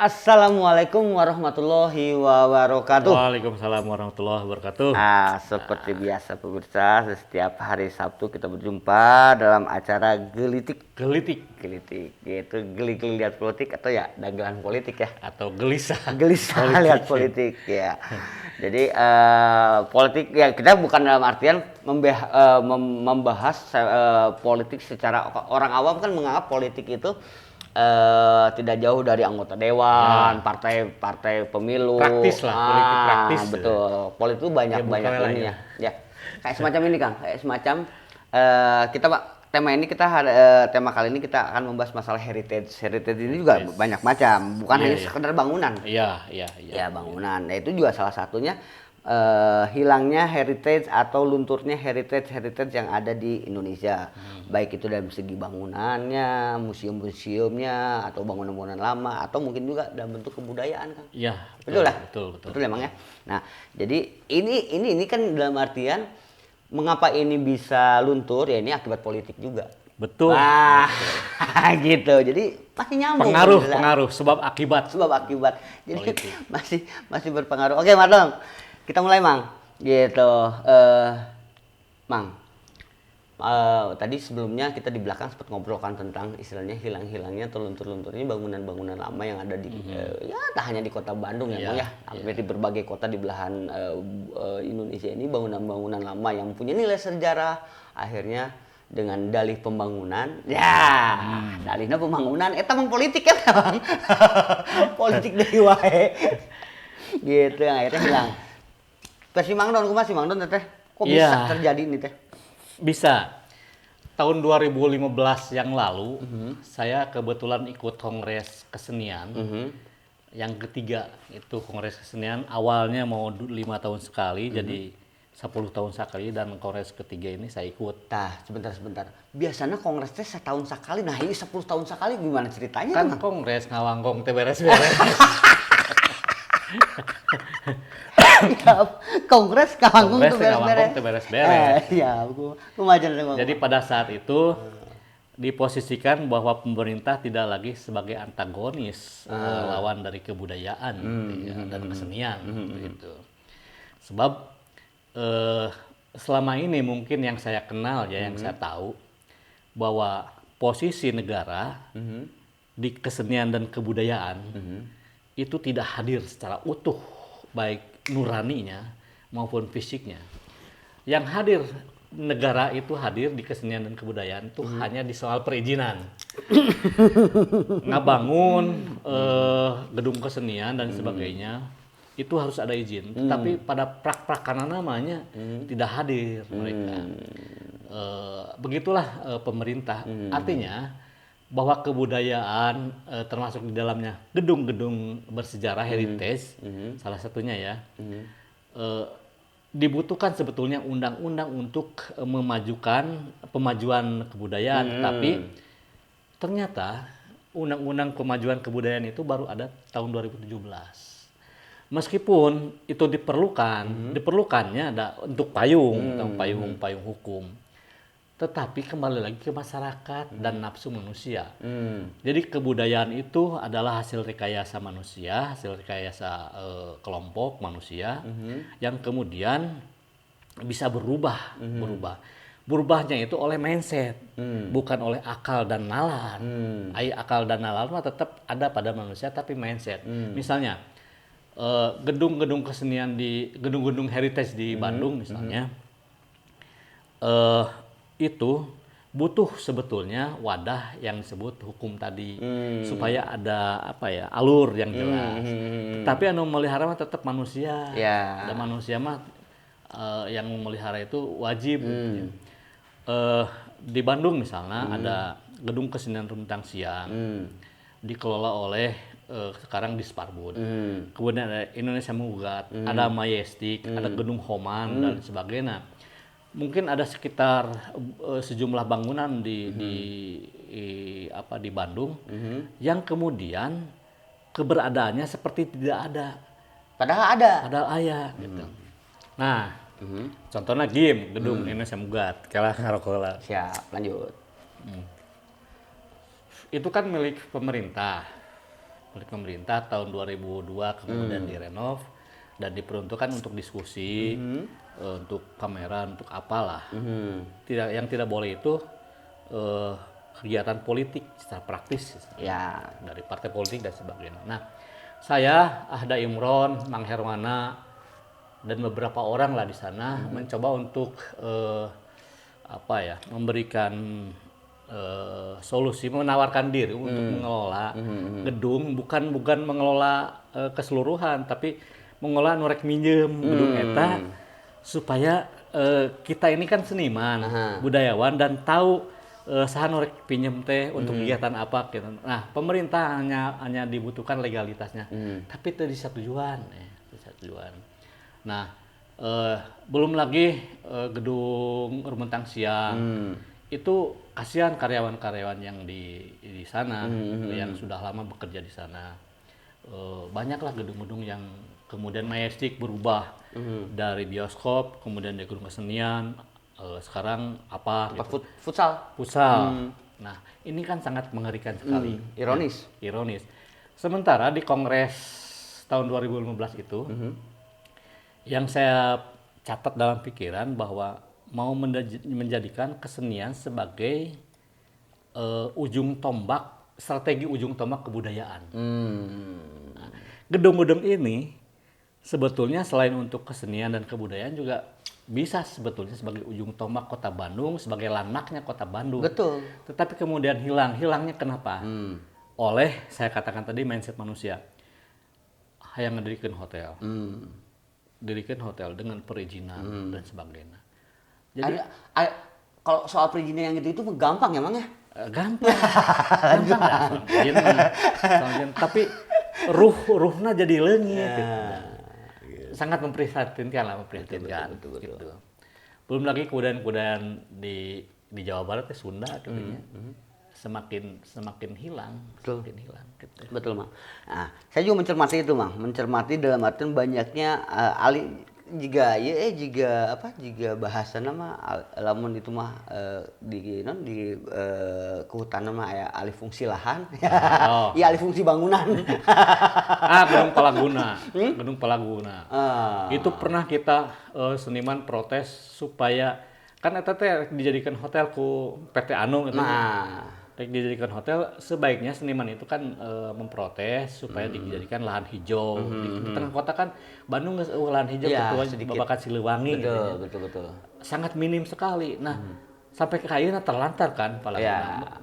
Assalamualaikum warahmatullahi wabarakatuh. Waalaikumsalam warahmatullahi wabarakatuh. Seperti biasa pemirsa, setiap hari Sabtu kita berjumpa dalam acara Gelitik. Gelitik Yaitu geli-geli lihat politik atau ya dagelan politik ya. atau gelisah. Gelisah lihat politik ya. Jadi politik ya kita bukan dalam artian membahas politik secara orang awam kan menganggap politik itu tidak jauh dari anggota dewan, partai pemilu. Praktis lah, politik praktis. Betul. Politik itu banyak ininya. Ya. Kayak semacam ini Kang, kayak semacam kita Pak, tema kali ini kita akan membahas masalah heritage. Heritage ini juga banyak macam, bukan hanya sekedar bangunan. Iya. Ya, bangunan. Nah, itu juga salah satunya hilangnya heritage atau lunturnya heritage yang ada di Indonesia. Baik itu dalam segi bangunannya, museum-museumnya, atau bangunan-bangunan lama, atau mungkin juga dalam bentuk kebudayaan, Kang. Iya. Betul lah. Betul Emang ya. Nah, jadi ini kan dalam artian mengapa ini bisa luntur ya, ini akibat politik juga. Betul. Gitu. Jadi masih nyambung. Pengaruh sebab akibat. Jadi masih berpengaruh. Oke, Mardong. Kita mulai, Mang. Gitu. Mang. Tadi sebelumnya kita di belakang sempat ngobrolkan tentang istilahnya hilang-hilangnya atau luntur-lunturnya bangunan-bangunan lama yang ada di ya tak hanya di kota Bandung ya, Bang ya. Hampir di berbagai kota di belahan Indonesia ini bangunan-bangunan lama yang punya nilai sejarah akhirnya dengan dalih pembangunan dalihnya pembangunan eta mah politik kan Bang. Politik dari wae. Gitu akhirnya hilang. Versi Mang Don kumaha sih Mang Don teh? Kok bisa terjadi ini teh? Bisa. Tahun 2015 yang lalu, saya kebetulan ikut kongres kesenian. Yang ketiga itu kongres kesenian, awalnya mau 5 tahun sekali, jadi 10 tahun sekali, dan kongres ketiga ini saya ikut. Tah, sebentar. Biasanya kongresnya setahun sekali, nah ini 10 tahun sekali, gimana ceritanya? Kan kongres ngawanggong teh beres-beres. Kongres kawanggung tuh beres-beres. Iya, aku majar. Jadi pada saat itu diposisikan bahwa pemerintah tidak lagi sebagai antagonis lawan dari kebudayaan dan kesenian gitu. Sebab selama ini mungkin yang saya kenal yang saya tahu bahwa posisi negara di kesenian dan kebudayaan itu tidak hadir secara utuh, baik nuraninya maupun fisiknya. Yang hadir negara itu hadir di kesenian dan kebudayaan itu hanya di soal perizinan. Ngabangun gedung kesenian dan sebagainya itu harus ada izin. Tetapi pada prak-prakan namanya tidak hadir mereka. Begitulah pemerintah. Artinya bahwa kebudayaan termasuk di dalamnya gedung-gedung bersejarah heritage salah satunya ya dibutuhkan sebetulnya undang-undang untuk memajukan pemajuan kebudayaan, tapi ternyata undang-undang kemajuan kebudayaan itu baru ada tahun 2017. Meskipun itu diperlukannya ada untuk payung hukum. Tetapi kembali lagi ke masyarakat dan nafsu manusia. Jadi kebudayaan itu adalah hasil rekayasa manusia, hasil rekayasa kelompok manusia yang kemudian bisa berubah. Berubahnya itu oleh mindset, bukan oleh akal dan nalar. Akal dan nalar mah tetap ada pada manusia, tapi mindset. Misalnya gedung-gedung kesenian gedung-gedung heritage di Bandung misalnya. Itu butuh sebetulnya wadah yang disebut hukum tadi supaya ada alur yang jelas. Tapi anu memelihara mah tetap manusia. Ada manusia mah yang memelihara itu wajib. Di Bandung misalnya ada gedung kesenian Runtang Siang dikelola oleh sekarang Disparbud. Kemudian ada Indonesia Menggugat, ada Majestic, ada gedung Homan dan sebagainya. Mungkin ada sekitar sejumlah bangunan di Bandung yang kemudian keberadaannya seperti tidak ada. Padahal ada. Gitu. Nah, contohnya gedung Indonesia Menggugat, kalah. Siap, lanjut. Itu kan milik pemerintah. oleh pemerintah tahun 2002, kemudian direnov dan diperuntukkan untuk diskusi, untuk pameran, untuk apalah. Yang tidak boleh itu kegiatan politik secara praktis Ya. dari partai politik dan sebagainya. Nah, saya, Ahda Imron, Mang Herwana, dan beberapa orang lah di sana mencoba untuk memberikan solusi, menawarkan diri untuk mengelola gedung, bukan mengelola keseluruhan, tapi mengelola norek minjem gedung eta supaya kita ini kan seniman, budayawan, dan tahu saha norek pinjem teh untuk kegiatan apa gitu. Nah, pemerintah hanya dibutuhkan legalitasnya, tapi itu disatujuan. Nah, belum lagi gedung Rumentang Siang. Itu kasihan karyawan-karyawan yang di sana, yang sudah lama bekerja di sana. Banyaklah gedung-gedung yang kemudian majestic berubah dari bioskop, kemudian dari gedung kesenian, sekarang gitu. Futsal. Nah, ini kan sangat mengerikan sekali. Ironis. Sementara di Kongres tahun 2015 itu, yang saya catat dalam pikiran bahwa mau menjadikan kesenian sebagai strategi ujung tombak kebudayaan. Nah, gedung-gedung ini sebetulnya selain untuk kesenian dan kebudayaan juga bisa sebetulnya sebagai ujung tombak kota Bandung, sebagai landmarknya kota Bandung. Betul. Tetapi kemudian hilangnya kenapa? Oleh saya katakan tadi mindset manusia. Hayang ngedirikan hotel. Dirikan hotel dengan perizinan dan sebagainya. Jadi kalau soal perizinan yang itu gampang emang ya? Gampang. Tapi ruhna jadi leungit. Sangat memprihatinkan. Betul. Gitu. Belum lagi kebudayaan di Jawa Barat Sunda katanya. Semakin hilang. Gitu. Betul, Mang. Nah, saya juga mencermati itu, Mang. Mencermati dalam artian banyaknya jika bahasa nama lamun itu mah di kehutanan mah aya alih fungsi lahan. Iya, alih fungsi bangunan. Gedung Palaguna. Itu pernah kita seniman protes supaya kan eta teh dijadikan hotel ku PT Anu gitu. Dijadikan hotel, sebaiknya seniman itu kan memprotes supaya dijadikan lahan hijau. Di tengah kota kan Bandung nggak lahan hijau, ketua Babakan Siliwangi. Betul. Sangat minim sekali. Nah, sampai ke kayunya terlantar kan,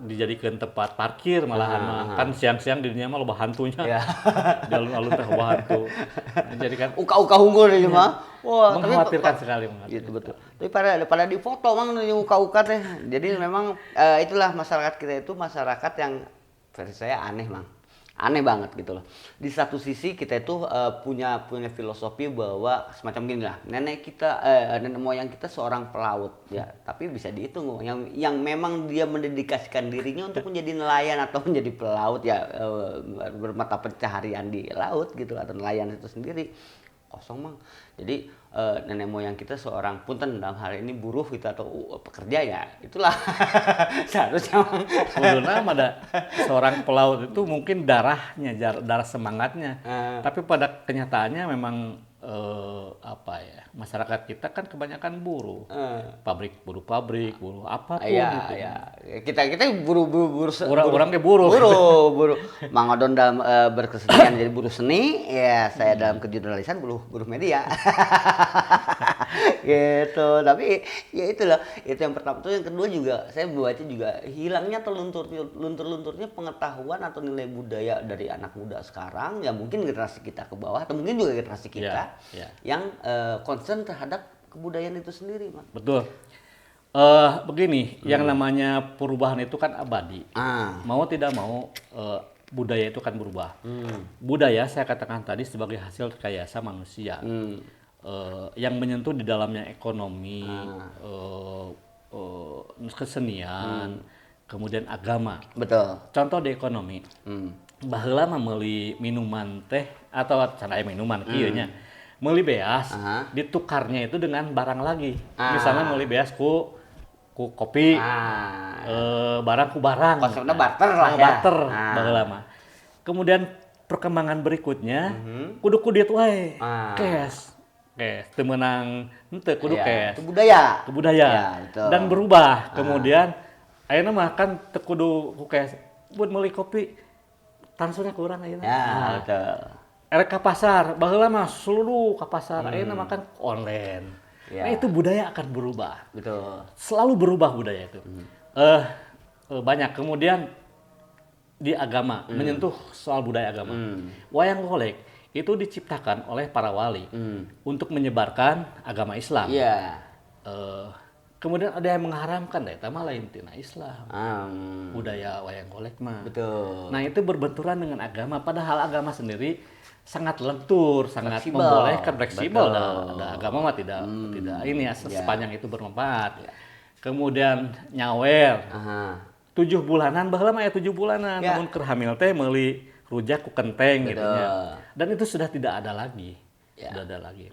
dijadikan tempat parkir malahan. Kan siang-siang dirinya mah loba hantunya. Di alun-alun teh loba hantu. Dijadikan uka unggul ini mah. Wah, mengkhawatirkan sekali. Gitu, betul. Tapi pada difoto Mang uka-uka teh. Jadi memang itulah masyarakat kita itu masyarakat yang versi saya aneh, Mang. Aneh banget gitu loh. Di satu sisi kita itu punya filosofi bahwa semacam gini lah. Nenek moyang kita seorang pelaut ya, tapi bisa dihitung yang memang dia mendedikasikan dirinya untuk menjadi nelayan atau menjadi pelaut ya, bermata pencaharian di laut gitu, atau nelayan itu sendiri. Kosong, Mang. Jadi nenek moyang kita seorang punten dalam hal ini buruh gitu atau pekerja ya, itulah seharusnya. Kuduna ada seorang pelaut itu mungkin darah semangatnya, tapi pada kenyataannya memang masyarakat kita kan kebanyakan buruh, buruh pabrik, buruh apapun gitu. Kita buruh orang ke buruh. Mang Odon dalam berkesenian jadi buruh seni, ya saya dalam kejurnalisan buruh media. Gitu. Tapi ya itulah, itu yang pertama. Itu yang kedua juga saya baca juga hilangnya atau luntur-lunturnya pengetahuan atau nilai budaya dari anak muda sekarang, ya mungkin generasi kita ke bawah atau mungkin juga generasi kita yang concern terhadap kebudayaan itu sendiri, Mas. Betul. Begini, yang namanya perubahan itu kan abadi. Mau tidak mau budaya itu kan berubah. Budaya saya katakan tadi sebagai hasil rekayasa manusia. Yang menyentuh di dalamnya ekonomi, kesenian, kemudian agama. Betul. Contoh di ekonomi. Baheula mah meuli minuman teh atau can aya minuman kieu nya. Meuli beas, ditukarnya itu dengan barang lagi. Misalnya meuli beas ku kopi, barang ku barang. Konsepnya barter lah ya. Barter baheula mah. Kemudian perkembangan berikutnya kudu kudit wae. Kes teu meunang henteu kudu kes. Itu budaya. Kebudayaan. Ya, betul. Dan berubah. Kemudian ayeuna mah kan teu kudu ku kes. Buat meuli kopi transfernya kurang ayeuna. Ya, betul. Erek ka pasar, baheula mah seluruh ka pasar. Ayeuna mah kan online. Ya. Nah, itu budaya akan berubah. Betul. Selalu berubah budaya itu. Banyak. Kemudian di agama, menyentuh soal budaya agama. Wayang golek itu diciptakan oleh para wali untuk menyebarkan agama Islam. Iya. Kemudian ada yang mengharamkan, eta mah lain tina Islam. Budaya wayang golek mah. Betul. Nah, itu berbenturan dengan agama, padahal agama sendiri sangat lentur, sangat Fleksibel. membolehkan, fleksibel. Betul. Ada agama mah tidak ini ya, sepanjang itu bermanfaat. Kemudian nyawer. 7 bulanan baheula mah ya 7 bulanan, namun keur hamil teh meuli rujak ku kenteng gitu nya. Dan itu sudah tidak ada lagi. Sudah ada lagi.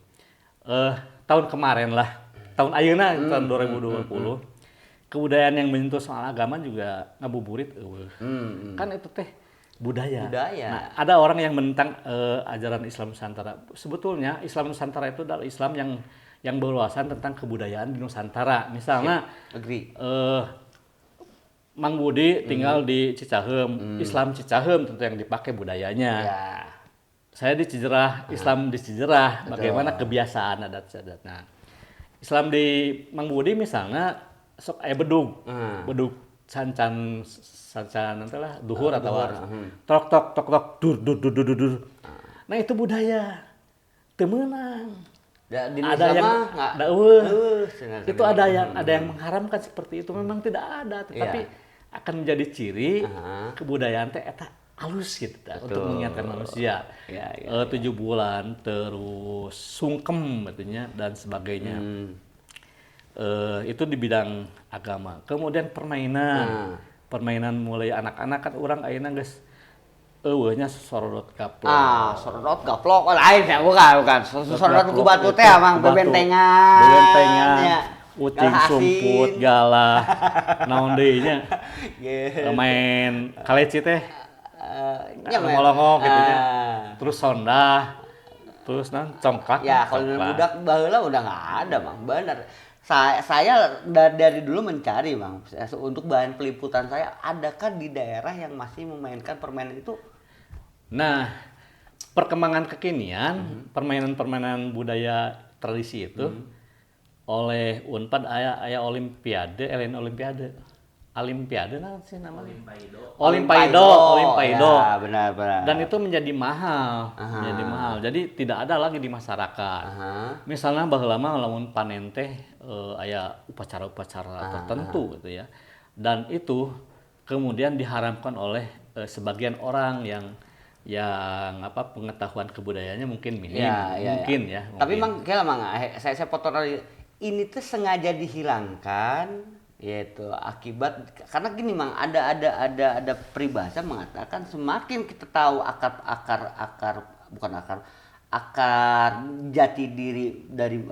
Tahun kemarin lah, tahun ayeuna tahun 2020. Kebudayaan yang menyentuh soal agama juga ngabuburit eueuh. Kan itu teh budaya. Nah, ada orang yang menentang ajaran Islam Nusantara. Sebetulnya Islam Nusantara itu adalah Islam yang berwawasan tentang kebudayaan di Nusantara. Misalnya Mang Budi tinggal di Cicaheum, Islam Cicaheum tentu yang dipakai budayanya. Ya. Saya di Cijerah, Islam di Cijerah, bagaimana kebiasaan adat-adat. Nah, Islam di Mang Budi misalnya sok aya bedug. Bedug sancan nanti lah duhur atau tok dur. Nah, itu budaya. Teu meunang. Di Ada yang itu ada yang mengharamkan seperti itu, memang tidak ada, tetapi akan menjadi ciri kebudayaan teh eta alus gitu untuk mengingatkan manusia. 7 bulan terus sungkem katanya dan sebagainya. Itu di bidang agama. Kemudian permainan mulai anak-anak kan urang ayeuna geus eueuhnya sorodot gaplok. Sorodot gaplok lain ya bukan. Sorodot ku batu teh amang bebentengan. Ucing sumput galah. Naon deui nya? Main kaleci teh. Ngolongok gitu nya. Terus sondah. Terus congklak. Ya, kalau budak baheula udah enggak ada, Bang. Benar. Saya dari dulu mencari, Bang, untuk bahan peliputan saya, adakah di daerah yang masih memainkan permainan itu? Nah, perkembangan kekinian, permainan-permainan budaya tradisi itu oleh Unpad aya olimpiade, Olimpiade nah sih namanya. Olimpiado. Ya, benar. Dan itu menjadi mahal, Jadi tidak ada lagi di masyarakat. Misalnya baheula mah lamun panen teh aya upacara-upacara tertentu gitu ya. Dan itu kemudian diharamkan oleh sebagian orang yang pengetahuan kebudayaannya mungkin minim, mungkin. Tapi Mang saya potong tadi, ini tuh sengaja dihilangkan yaitu akibat karena gini Mang, ada peribahasa mengatakan semakin kita tahu akar jati diri dari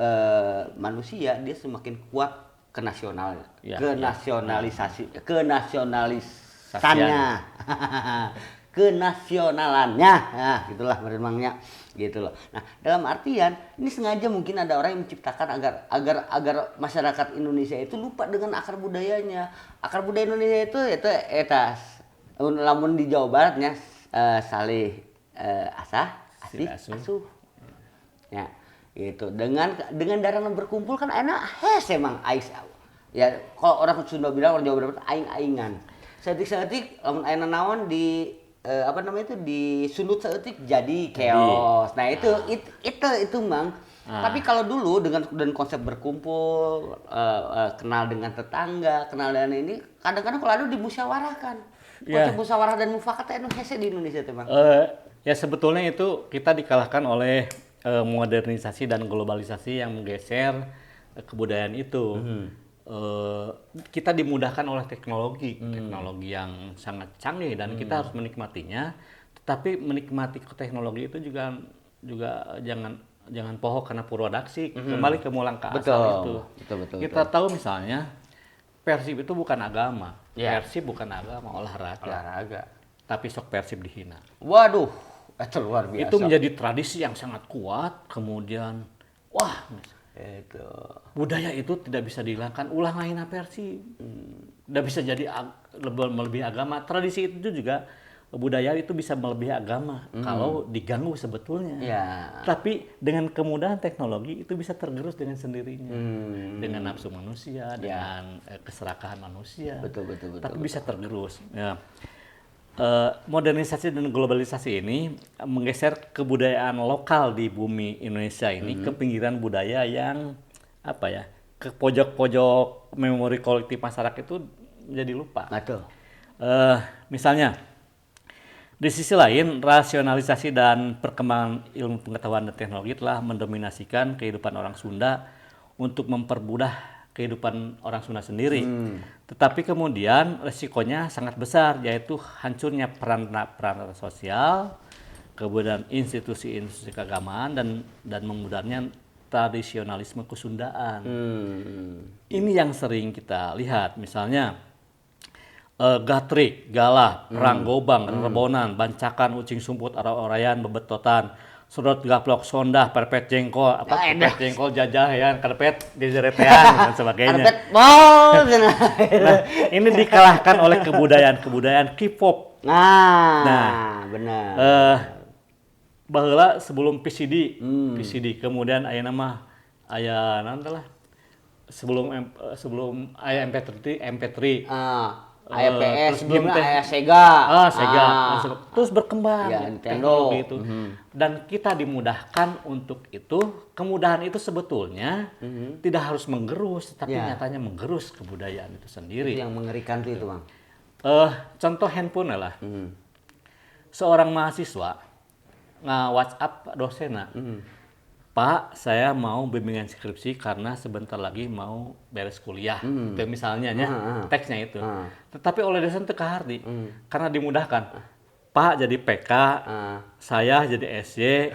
manusia, dia semakin kuat kenasionalannya, nah gitulah memangnya gitu loh. Nah, dalam artian ini sengaja mungkin ada orang yang menciptakan agar masyarakat Indonesia itu lupa dengan akar budayanya. Akar budaya Indonesia itu etas lamun di Jawa Baratnya salih asih asuh. Ya, gitu. Dengan darah yang berkumpul kan enak emang ais. Ya, kalau orang Sunda bilang, orang Jawa Barat aing-aingan. Seetik lamun ayeuna naon di di sundut seetik jadi keos. Nah, itu Mang. Tapi kalau dulu dengan konsep berkumpul, kenal dengan tetangga, kenal dengan ini, kadang-kadang kalau ada dimusyawarahkan. Konsep musyawarah dan mufakat itu hese di Indonesia tuh, Bang. Ya sebetulnya itu kita dikalahkan oleh modernisasi dan globalisasi yang menggeser kebudayaan itu. Kita dimudahkan oleh teknologi yang sangat canggih dan kita harus menikmatinya. Tetapi menikmati teknologi itu juga jangan poho karena purwadaksi, kembali ke mulang ke asal itu. Betul. Kita tahu misalnya Persib itu bukan agama, Persib bukan agama, olahraga. Tapi sok Persib dihina. Waduh, Itu luar biasa. Itu menjadi tradisi yang sangat kuat. Kemudian, wah, Itu. budaya itu tidak bisa dihilangkan. Ulang lain versi, tidak bisa jadi melebihi agama. Tradisi itu juga budaya itu bisa melebihi agama kalau diganggu sebetulnya. Ya. Tapi dengan kemudahan teknologi itu bisa tergerus dengan sendirinya, dengan nafsu manusia, dengan keserakahan manusia. Betul. Tapi bisa tergerus. Ya. Modernisasi dan globalisasi ini menggeser kebudayaan lokal di bumi Indonesia ini ke pinggiran budaya yang apa ya, ke pojok-pojok memori kolektif masyarakat itu menjadi lupa. Betul. Misalnya, di sisi lain, rasionalisasi dan perkembangan ilmu pengetahuan dan teknologi telah mendominasikan kehidupan orang Sunda untuk mempermudah kehidupan orang Sunda sendiri. Tetapi kemudian resikonya sangat besar, yaitu hancurnya peran sosial, kemudian institusi-institusi keagamaan dan memudahnya tradisionalisme kesundaan. Ini yang sering kita lihat, misalnya gatrik, galah, perang gobang, rebonan, bancakan, ucing sumput, araw-arayan, bebetotan, sedot gaplok, sondah, perpet jengkol, perpet jengkol jajah ya, karpet dijeretean dan sebagainya. Karpet bol. Nah, ini dikalahkan oleh kebudayaan K-pop. Nah, benar. Baheula sebelum PCD, kemudian aya nama aya nanti lah. Sebelum aya MP3. Aya PS, terus aya Sega. Sega. Terus berkembang Ya, Nintendo. teknologi itu. Dan kita dimudahkan untuk itu. Kemudahan itu sebetulnya tidak harus menggerus, tapi nyatanya menggerus kebudayaan itu sendiri. Itu yang mengerikan tuh itu, Bang. Contoh handphone lah. Seorang mahasiswa nge-WhatsApp dosenna. Pak, saya mau bimbingan skripsi karena sebentar lagi mau beres kuliah. Itu misalnya teksnya itu. Tetapi oleh dosen teu kahardi karena dimudahkan. Pak jadi PK, saya jadi SY,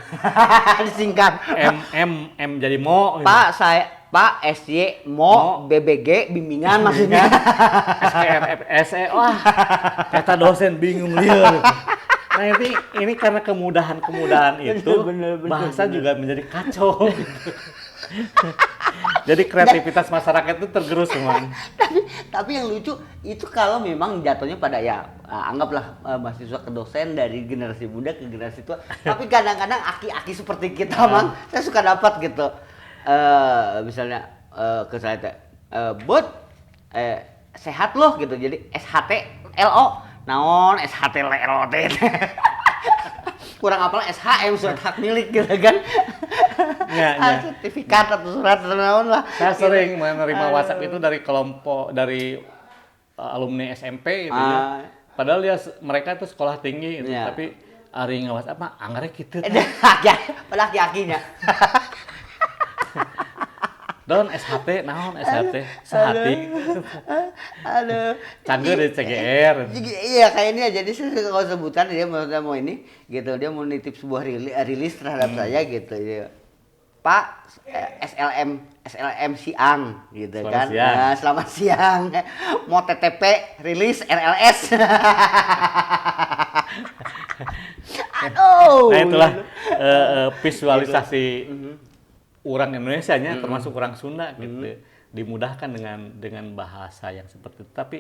Disingkat. M jadi Mo. Pak SY Mo BBG bimbingan maksudnya. SKRF SE, wah, kata dosen bingung lieur. Nah ini karena kemudahan itu bahasa juga menjadi kacau. Jadi kreativitas masyarakat itu tergerus teman. Tapi yang lucu itu kalau memang jatuhnya pada anggaplah mahasiswa ke dosen dari generasi muda ke generasi tua. Tapi kadang-kadang aki-aki seperti kita, Mang, saya suka dapat gitu. Misalnya ke saya teh, "Bud, sehat loh," gitu. Jadi SHT LO. Naon SHT LOT. Kurang apalah SHM, surat hak milik gitu kan. Sertifikat atau surat naon lah. Saya sering menerima WhatsApp itu dari kelompok dari alumni SMP gitu ya. Padahal mereka itu sekolah tinggi gitu, tapi ari nge-WhatsApp mah anggarnya kitu. Pada aki-akinya. Don SHT, naon SHT? Sehati. Aduh. Canggih di CGR. Iya kayaknya jadi saya kalau sebutan dia mau ini gitu, dia mau nitip sebuah rilis terhadap saya gitu ya. Pak SLM siang gitu selamat kan. Siang. Nah, selamat siang. Mau TTP rilis RLS. Aduh. Nah itulah visualisasi orang Indonesia-nya termasuk orang Sunda gitu. Dimudahkan dengan bahasa yang seperti itu, tapi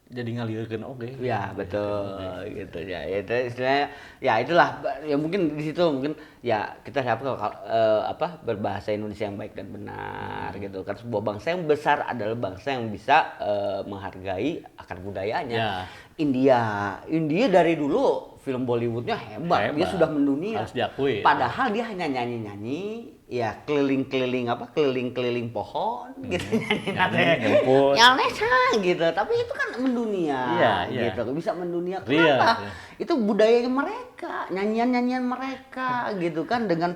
jadi ngalieukeun oge. Ya, betul gitu ya. Itu istilahnya ya itulah ya mungkin di situ mungkin ya kita harap berbahasa Indonesia yang baik dan benar gitu kan. Sebuah bangsa yang besar adalah bangsa yang bisa menghargai akar budayanya. India dari dulu film Bollywoodnya hebat. Dia sudah mendunia. Harus diakui. Padahal dia hanya nyanyi-nyanyi ya keliling-keliling pohon gitu nyanyi gitu, tapi itu kan mendunia gitu, bisa mendunia. Kenapa? Itu budaya mereka, nyanyian mereka gitu kan, dengan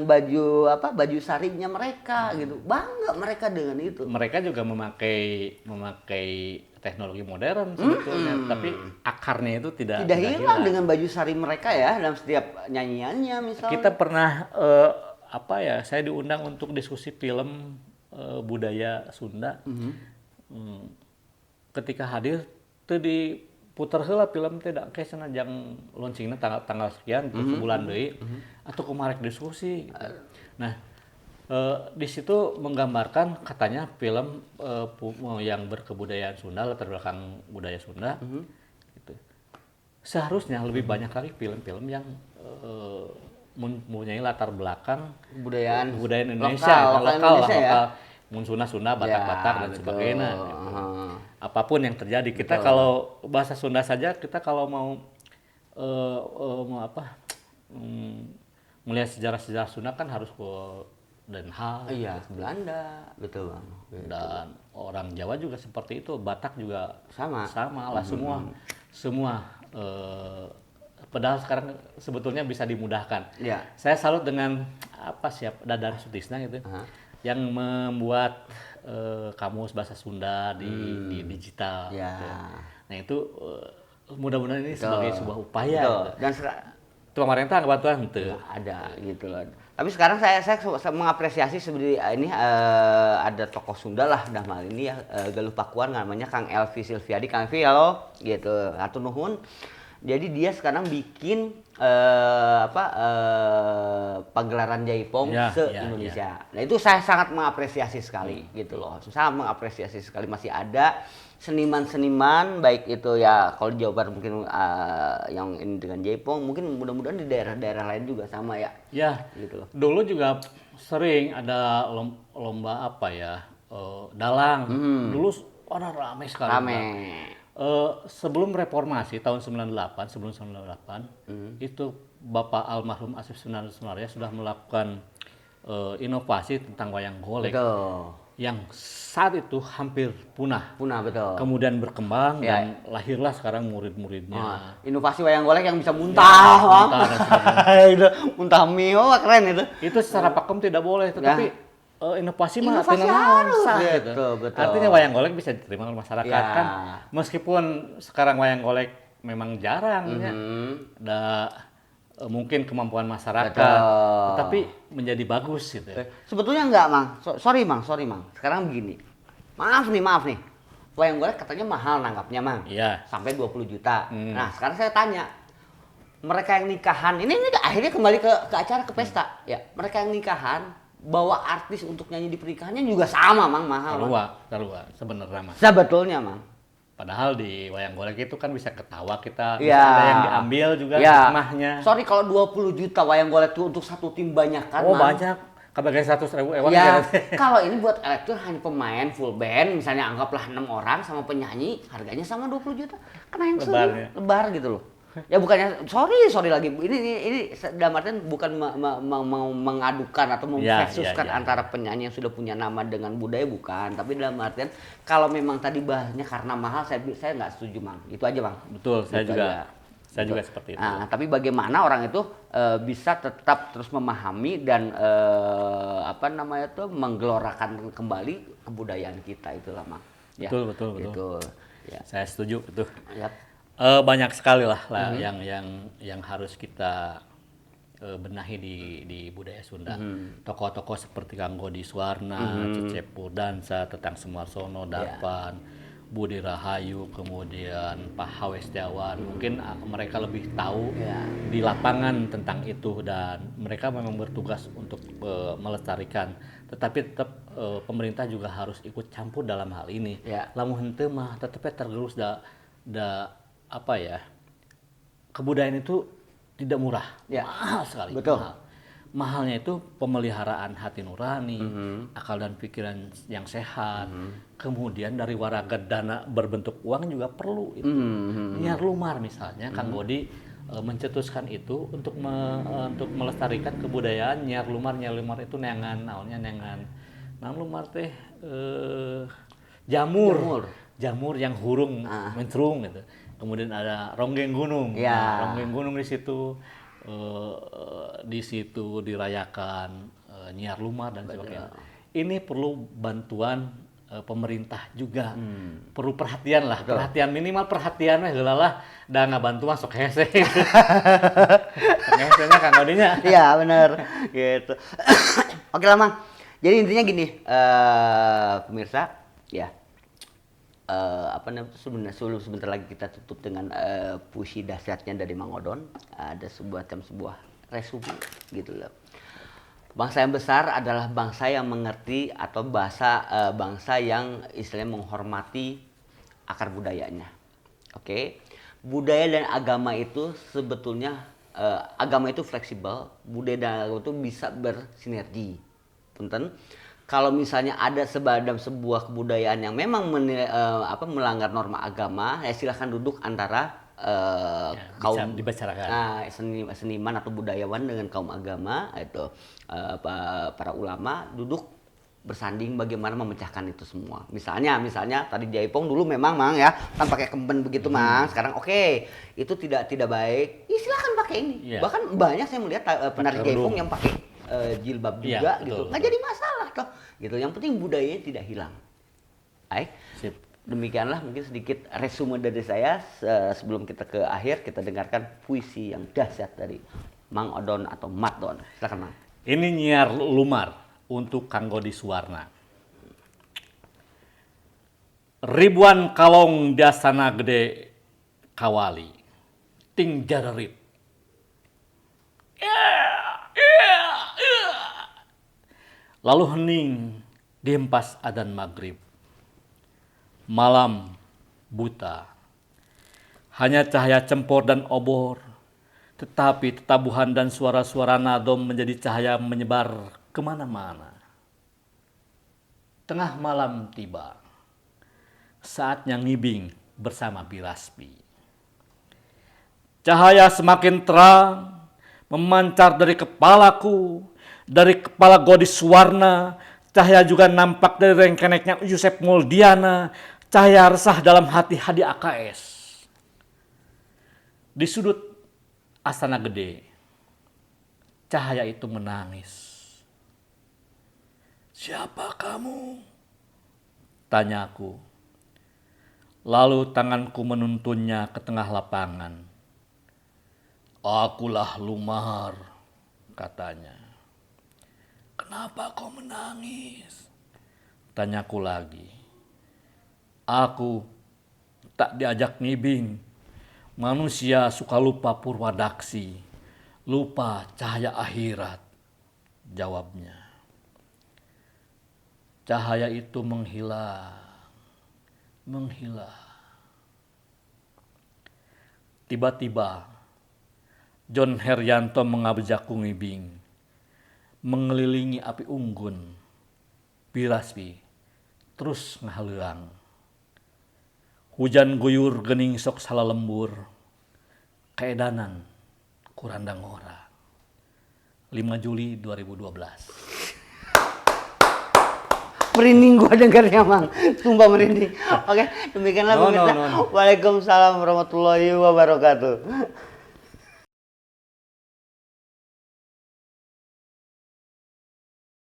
baju sarinya mereka gitu, bangga mereka dengan itu. Mereka juga memakai teknologi modern sebetulnya, tapi akarnya itu tidak hilang dengan baju sari mereka ya dalam setiap nyanyiannya. Misalnya kita pernah saya diundang untuk diskusi film budaya Sunda. Ketika hadir itu puter heula film teh da kayak sanajang launchingna tanggal sekian sebulan deui atau kumarek diskusi gitu. Nah, di situ menggambarkan katanya film yang berkebudayaan Sunda, latar belakang budaya Sunda. Gitu. Seharusnya lebih banyak lagi film-film yang mempunyai latar belakang Budayaan Indonesia, lokal Indonesia ya. mun Sunda, Batak-Batak dan betul. sebagainya. Gitu. Apapun yang terjadi, kita kalau bahasa Sunda saja, kita kalau mau melihat sejarah-sejarah Sunda kan harus ke Den Haag. Iya, Belanda, betul Bang. Dan orang Jawa juga seperti itu, Batak juga Sama. lah, semua padahal sekarang sebetulnya bisa dimudahkan. Iya. Saya salut dengan Dadan Sutisna gitu, yang membuat kamus bahasa Sunda di digital. Ya. Gitu. Nah itu mudah-mudahan ini sebagai sebuah upaya. Betul. Gitu. Dan pemerintah bantuan itu ada gitu loh. Tapi sekarang saya mengapresiasi seperti ini ada tokoh Sunda lah dah mal ini ya, Galuh Pakuan namanya Kang Elvi Silviadi, Kang Elvi halo gitu. Atur nuhun. Jadi dia sekarang bikin pagelaran Jaipong se-Indonesia. Nah, itu saya sangat mengapresiasi sekali gitu loh. Sangat mengapresiasi sekali, masih ada seniman-seniman baik itu ya kalau di Jawa Barat mungkin yang ini dengan Jaipong, mungkin mudah-mudahan di daerah-daerah lain juga sama ya. Ya. Gitu loh. Dulu juga sering ada lomba dalang. Dulu orang ramai sekali. Ramai. Sebelum reformasi tahun 98 itu Bapak almarhum Asif Sunaria sudah melakukan inovasi tentang wayang golek. Betul. Yang saat itu hampir punah. Betul. Kemudian berkembang dan lahirlah sekarang murid-muridnya. Inovasi wayang golek yang bisa muntah, Bang. Muntah mie, keren itu. Itu secara pakem tidak boleh, tetapi inovasi mah harus gitu. Betul. Artinya wayang golek bisa diterima oleh masyarakat kan. Meskipun sekarang wayang golek memang jarang mungkin kemampuan masyarakat, tapi menjadi bagus gitu. Sebetulnya enggak, Mang. Sorry, Mang. Sekarang begini. Maaf nih. Wayang golek katanya mahal nanggapnya, Mang. Iya. Sampai 20 juta. Nah, sekarang saya tanya. Mereka yang nikahan, ini akhirnya kembali ke acara, ke pesta. Ya, mereka yang nikahan bawa artis untuk nyanyi di pernikahannya juga sama, Mang, mahal. Terluar sebenarnya, Mas. Sebetulnya, Mang. Padahal di wayang golek itu kan bisa ketawa kita, bisa ada yang diambil juga hikmahnya. Sorry kalau 20 juta wayang golek itu untuk satu tim banyak kan, Mang. Banyak. Kabagai 100.000 ewan. Ya, kalau ini buat elektor hanya pemain full band, misalnya anggaplah 6 orang sama penyanyi, harganya sama 20 juta. Karena yang lebar gitu loh. Ya bukannya sorry lagi ini dalam artian bukan mau mengadukan atau memversuskan antara penyanyi yang sudah punya nama dengan budaya, bukan, tapi dalam artian kalau memang tadi bahasnya karena mahal, saya nggak setuju, Mang. Itu aja, Bang. Betul, saya juga seperti itu. Nah, tapi bagaimana orang itu bisa tetap terus memahami dan menggelorakan kembali kebudayaan kita, itulah, Mang. Ya, betul. Ya. Saya setuju itu. Yap. Banyak sekali lah yang harus kita benahi di budaya Sunda. Tokoh-tokoh seperti Kang Godi Suwarna, Cecep Purdansa, Tetang Sumarsono, Darpan, Budi Rahayu, kemudian Pak Hawe Setiawan. Mungkin mereka lebih tahu di lapangan tentang itu, dan mereka memang bertugas untuk melestarikan. Tetapi tetap pemerintah juga harus ikut campur dalam hal ini. Lamun henteu mah tetep tergerus kebudayaan itu tidak murah, mahal sekali. Betul. Mahalnya itu pemeliharaan hati nurani, akal dan pikiran yang sehat. Kemudian dari waraga dana berbentuk uang juga perlu itu. Nyiar lumar misalnya, Kang Godi mencetuskan itu untuk melestarikan kebudayaan nyiar lumar itu neangan lumar teh jamur yang hurung mencrung gitu. Kemudian ada ronggeng gunung. Ronggeng gunung di situ dirayakan nyiar lumar dan sebagainya. Ini perlu bantuan pemerintah juga. Perlu perhatian lah. Perhatian minimal perhatian heula lah. Da ngabantu masuk hese. Hesenya Kang Godinya. Iya, benar. Gitu. Oke lah, Mang. Jadi intinya gini, pemirsa, ya. apa namanya sebenarnya sebentar lagi kita tutup dengan puisi dahsyatnya dari Mang Odon. Ada sebuah resume gitu loh. Bangsa yang besar adalah bangsa yang mengerti atau bangsa yang istilahnya menghormati akar budayanya. Oke. Budaya dan agama itu sebetulnya agama itu fleksibel, budaya dan agama itu bisa bersinergi. Punten. Kalau misalnya ada dalam sebuah kebudayaan yang memang melanggar norma agama, ya silahkan duduk antara kaum dibicarakan. Seniman atau budayawan dengan kaum agama itu para ulama duduk bersanding bagaimana memecahkan itu semua. Misalnya tadi Jaipong dulu memang Mang ya kan pakai kemben begitu Mang. Sekarang oke, itu tidak baik. Ya silahkan pakai ini. Yeah. Bahkan banyak saya melihat penari Jaipong yang pakai jilbab juga gitu. Nggak jadi masalah toh. Gitu. Yang penting budayanya tidak hilang. Baik. Sip. Demikianlah mungkin sedikit resume dari saya sebelum kita ke akhir kita dengarkan puisi yang dahsyat dari Mang Odon atau Mat Don. Silakan Mang. Ini nyiar lumar untuk Kanggo di Suwarna. Ribuan kalong dasana gede kawali ting jararit. Lalu hening dihempas adzan maghrib. Malam buta. Hanya cahaya cempor dan obor. Tetapi tetabuhan dan suara-suara nadom menjadi cahaya menyebar kemana-mana. Tengah malam tiba. Saatnya ngibing bersama Biraspi. Cahaya semakin terang memancar dari kepalaku. Dari kepala Godis Suwarna, cahaya juga nampak dari rengkeneknya Yusef Moldiana, cahaya resah dalam hati Hadi AKS. Di sudut Astana Gede, cahaya itu menangis. Siapa kamu? Tanyaku. Lalu tanganku menuntunnya ke tengah lapangan. Akulah Lumar, katanya. Kenapa kau menangis? Tanyaku lagi. Aku tak diajak ngibing. Manusia suka lupa purwadaksi. Lupa cahaya akhirat. Jawabnya. Cahaya itu menghilang. Menghilang. Tiba-tiba John Herianto mengajakku ngibing. Mengelilingi api unggun, Biraspi terus ngahaluang. Hujan guyur gening sok salah lembur, kaedanan kurandang ora. 5 Juli 2012. Merinding gua dengarnya Mang, sumpah merinding. Oke, demikianlah pemirsa. Waalaikumsalam warahmatullahi wabarakatuh.